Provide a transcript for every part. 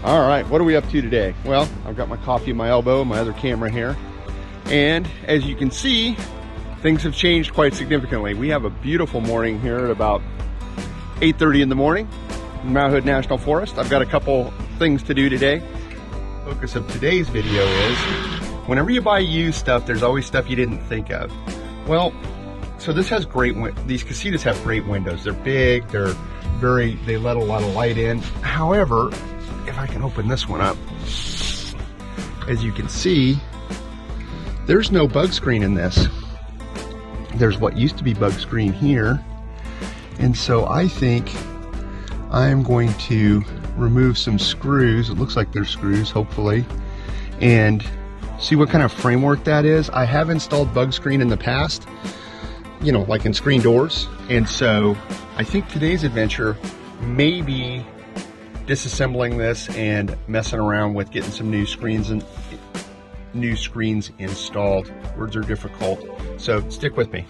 All right, what are we up to today? Well, I've got my coffee in my elbow, my other camera here. And as you can see, things have changed quite significantly. We have a beautiful morning here at about 8:30 in the morning in Mount Hood National Forest. I've got a couple things to do today. The focus of today's video is, whenever you buy used stuff, there's always stuff you didn't think of. Well, so this has these Casitas have great windows. They're big, they let a lot of light in. However, if I can open this one up, as you can see, there's no bug screen in this. There's what used to be bug screen here. And so I think I'm going to remove some screws. It looks like they're screws, hopefully, and see what kind of framework that is. I have installed bug screen in the past, you know, like in screen doors. And so I think today's adventure may be disassembling this and messing around with getting some new screens installed. Words are difficult, so stick with me.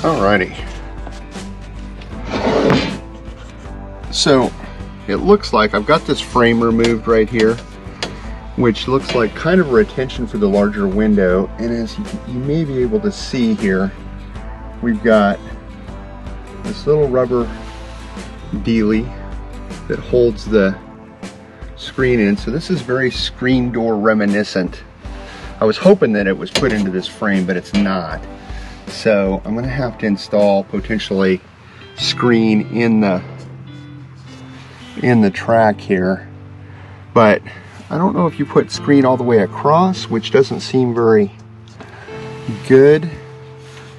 Alrighty. So it looks like I've got this frame removed right here, which looks like kind of a retention for the larger window. And as you may be able to see here, we've got this little rubber dealie that holds the screen in. So this is very screen door reminiscent. I was hoping that it was put into this frame, but it's not. So I'm gonna have to install potentially screen in the track here, but I don't know if you put screen all the way across, which doesn't seem very good.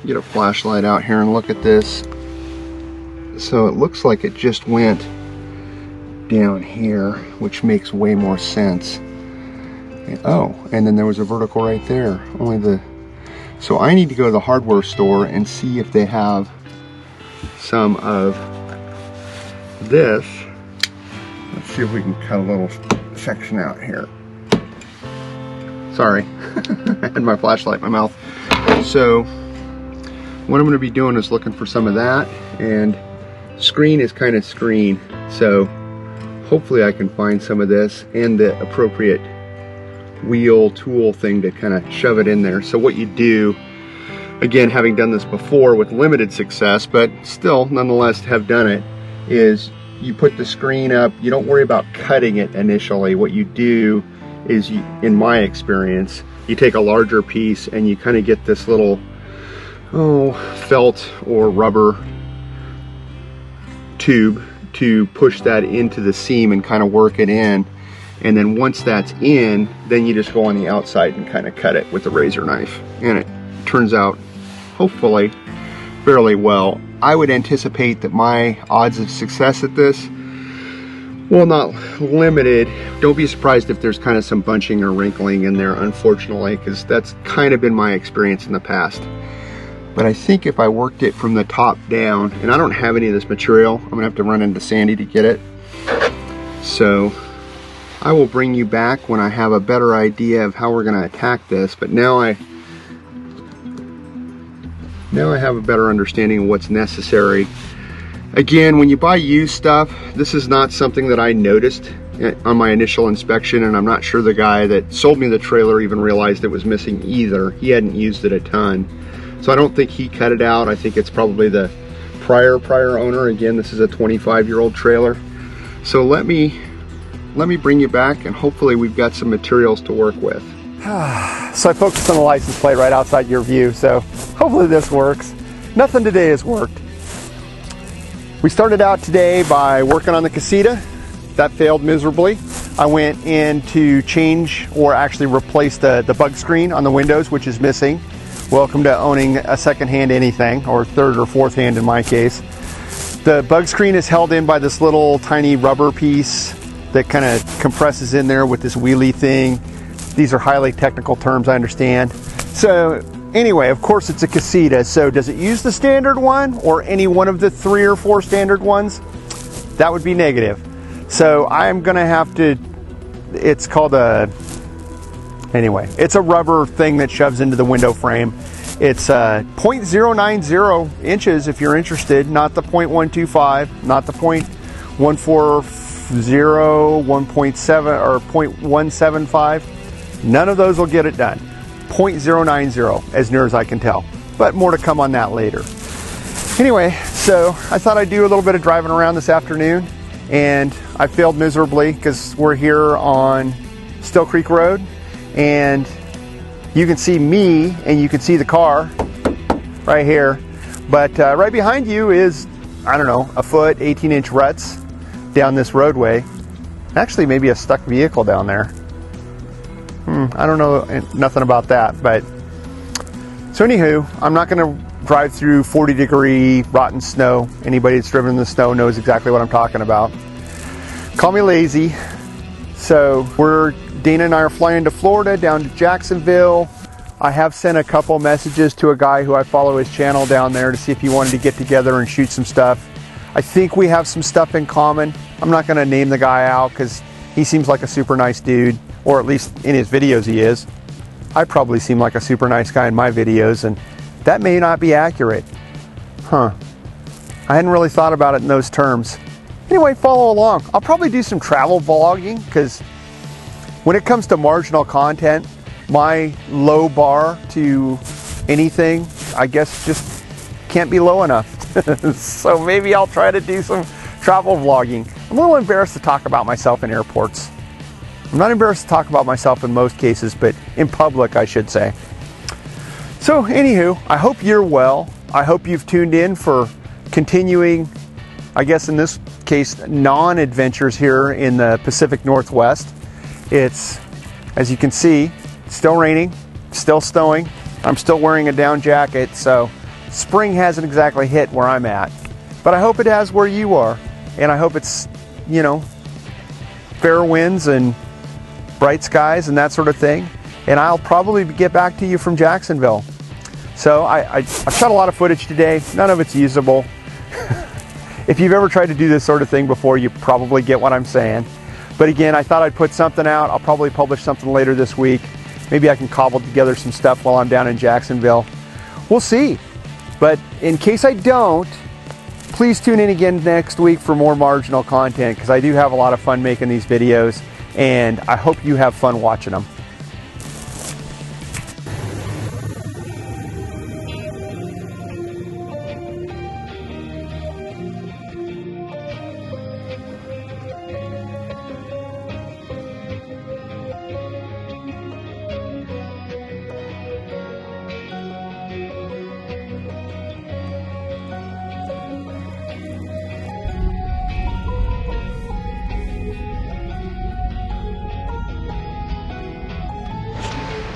Get a flashlight out here and look at this. So it looks like it just went down here, which makes way more sense. Oh, and then there was a vertical right there. So I need to go to the hardware store and see if they have some of this. Let's see if we can cut a little section out here. Sorry, I had my flashlight in my mouth. So what I'm going to be doing is looking for some of that, and screen is kind of screen. So hopefully I can find some of this and the appropriate wheel tool thing to kind of shove it in there. So what you do, again, having done this before with limited success, but still nonetheless have done it, is you put the screen up. You don't worry about cutting it initially. What you do is, in my experience, you take a larger piece and you kind of get this little felt or rubber tube to push that into the seam and kind of work it in. And then once that's in, then you just go on the outside and kind of cut it with a razor knife. And it turns out, hopefully, fairly well. I would anticipate that my odds of success at this, well, not limited. Don't be surprised if there's kind of some bunching or wrinkling in there, unfortunately, because that's kind of been my experience in the past. But I think if I worked it from the top down, and I don't have any of this material, I'm gonna have to run into Sandy to get it. So I will bring you back when I have a better idea of how we're going to attack this, but now I have a better understanding of what's necessary. Again, when you buy used stuff, this is not something that I noticed on my initial inspection, and I'm not sure the guy that sold me the trailer even realized it was missing either. He hadn't used it a ton. So I don't think he cut it out. I think it's probably the prior owner. Again, this is a 25-year-old trailer. So let me bring you back, and hopefully we've got some materials to work with. So I focused on the license plate right outside your view, so hopefully this works. Nothing today has worked. We started out today by working on the Casita. That failed miserably. I went in to change, or actually replace the bug screen on the windows, which is missing. Welcome to owning a second-hand anything, or third or fourth hand in my case. The bug screen is held in by this little tiny rubber piece that kind of compresses in there with this wheelie thing. These are highly technical terms, I understand. So anyway, of course it's a Casita. So does it use the standard one or any one of the 3 or 4 standard ones? that would be negative. So I'm gonna have to, it's called anyway, it's a rubber thing that shoves into the window frame. It's 0.090 inches if you're interested, not the 0.125, not the 0.140, 1.7 or 0.175. None of those will get it done. 0.090 as near as I can tell, but more to come on that later. Anyway, so I thought I'd do a little bit of driving around this afternoon, and I failed miserably because we're here on Still Creek Road, and you can see me and you can see the car right here, but right behind you is, I don't know, a foot, 18-inch ruts down this roadway. Actually, maybe a stuck vehicle down there. I don't know nothing about that, but so anywho, I'm not going to drive through 40-degree rotten snow. Anybody that's driven in the snow knows exactly what I'm talking about. Call me lazy. So Dana and I are flying to Florida, down to Jacksonville. I have sent a couple messages to a guy who I follow his channel down there to see if he wanted to get together and shoot some stuff. I think we have some stuff in common. I'm not going to name the guy out because he seems like a super nice dude, or at least in his videos he is. I probably seem like a super nice guy in my videos, and that may not be accurate. I hadn't really thought about it in those terms. Anyway, follow along. I'll probably do some travel vlogging because when it comes to marginal content, my low bar to anything, I guess, just can't be low enough. So maybe I'll try to do some travel vlogging. I'm a little embarrassed to talk about myself in airports. I'm not embarrassed to talk about myself in most cases, but in public, I should say. So anywho, I hope you're well. I hope you've tuned in for continuing, I guess in this case, non-adventures here in the Pacific Northwest. It's, as you can see, still raining, still snowing. I'm still wearing a down jacket, so spring hasn't exactly hit where I'm at. But I hope it has where you are. And I hope it's, you know, fair winds and bright skies and that sort of thing. And I'll probably get back to you from Jacksonville. So I shot a lot of footage today. None of it's usable. If you've ever tried to do this sort of thing before, you probably get what I'm saying. But again, I thought I'd put something out. I'll probably publish something later this week. Maybe I can cobble together some stuff while I'm down in Jacksonville. We'll see. But in case I don't, please tune in again next week for more marginal content, because I do have a lot of fun making these videos, and I hope you have fun watching them.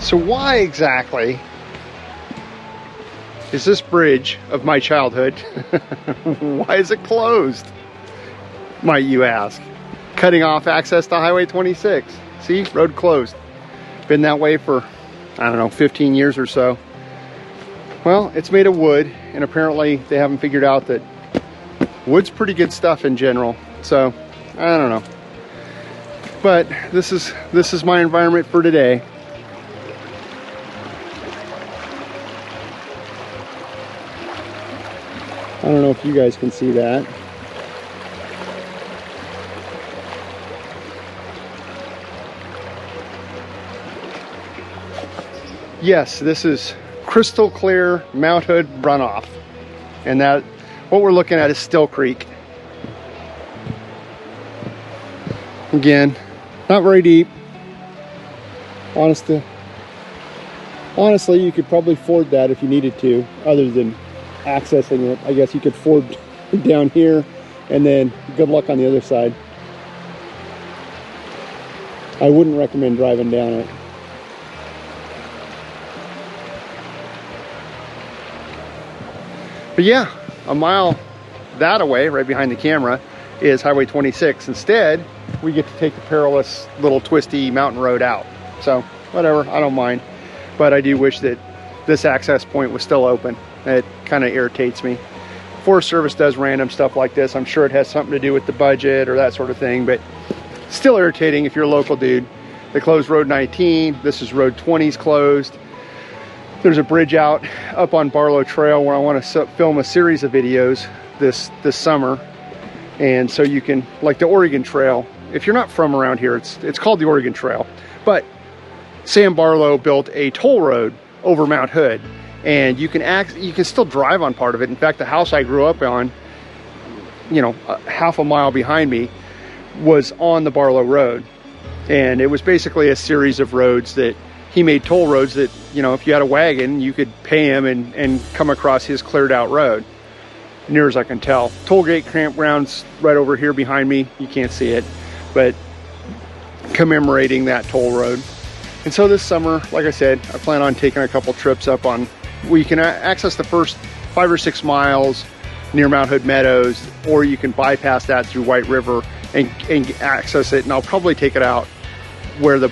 So why exactly is this bridge of my childhood, why is it closed, might you ask? Cutting off access to Highway 26. See, road closed. Been that way for, I don't know, 15 years or so. Well, it's made of wood, and apparently they haven't figured out that wood's pretty good stuff in general. So, I don't know. But this is my environment for today. I don't know if you guys can see that. Yes, this is crystal clear Mount Hood runoff. And that, what we're looking at is Still Creek. Again, not very deep. Honestly, you could probably ford that if you needed to, other than accessing it. I guess you could ford down here, and then good luck on the other side. I wouldn't recommend driving down it. But yeah, a mile that away, right behind the camera, is Highway 26. Instead, we get to take the perilous little twisty mountain road out. So whatever, I don't mind. But I do wish that this access point was still open. It kind of irritates me. Forest Service does random stuff like this. I'm sure it has something to do with the budget or that sort of thing, but still irritating if you're a local dude. They closed Road 19. This is Road 20's closed. There's a bridge out up on Barlow Trail where I want to film a series of videos this summer. And so you can, like the Oregon Trail, if you're not from around here, it's called the Oregon Trail. But Sam Barlow built a toll road over Mount Hood, and you can still drive on part of it. In fact, the house I grew up on, you know, half a mile behind me, was on the Barlow Road. And it was basically a series of roads that he made, toll roads that, you know, if you had a wagon, you could pay him and come across his cleared out road, near as I can tell. Tollgate campground's right over here behind me. You can't see it, but commemorating that toll road. And so this summer, like I said, I plan on taking a couple trips up on, where you can access the first 5 or 6 miles near Mount Hood Meadows, or you can bypass that through White River and access it. And I'll probably take it out where the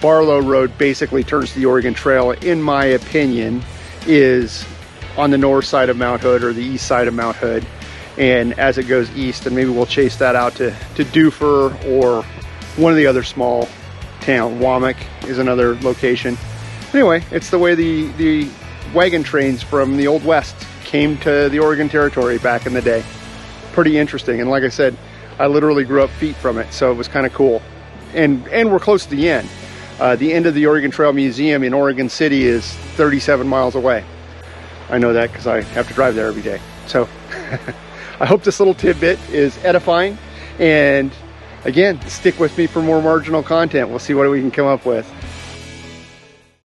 Barlow Road basically turns to the Oregon Trail, in my opinion, is on the north side of Mount Hood or the east side of Mount Hood. And as it goes east, and maybe we'll chase that out to Doofer or one of the other small town. Womack is another location. Anyway, it's the way the wagon trains from the Old West came to the Oregon Territory back in the day. Pretty interesting. And like I said, I literally grew up feet from it, so it was kind of cool. And we're close to the end. The end of the Oregon Trail Museum in Oregon City is 37 miles away. I know that because I have to drive there every day. So I hope this little tidbit is edifying. And again, stick with me for more marginal content. We'll see what we can come up with.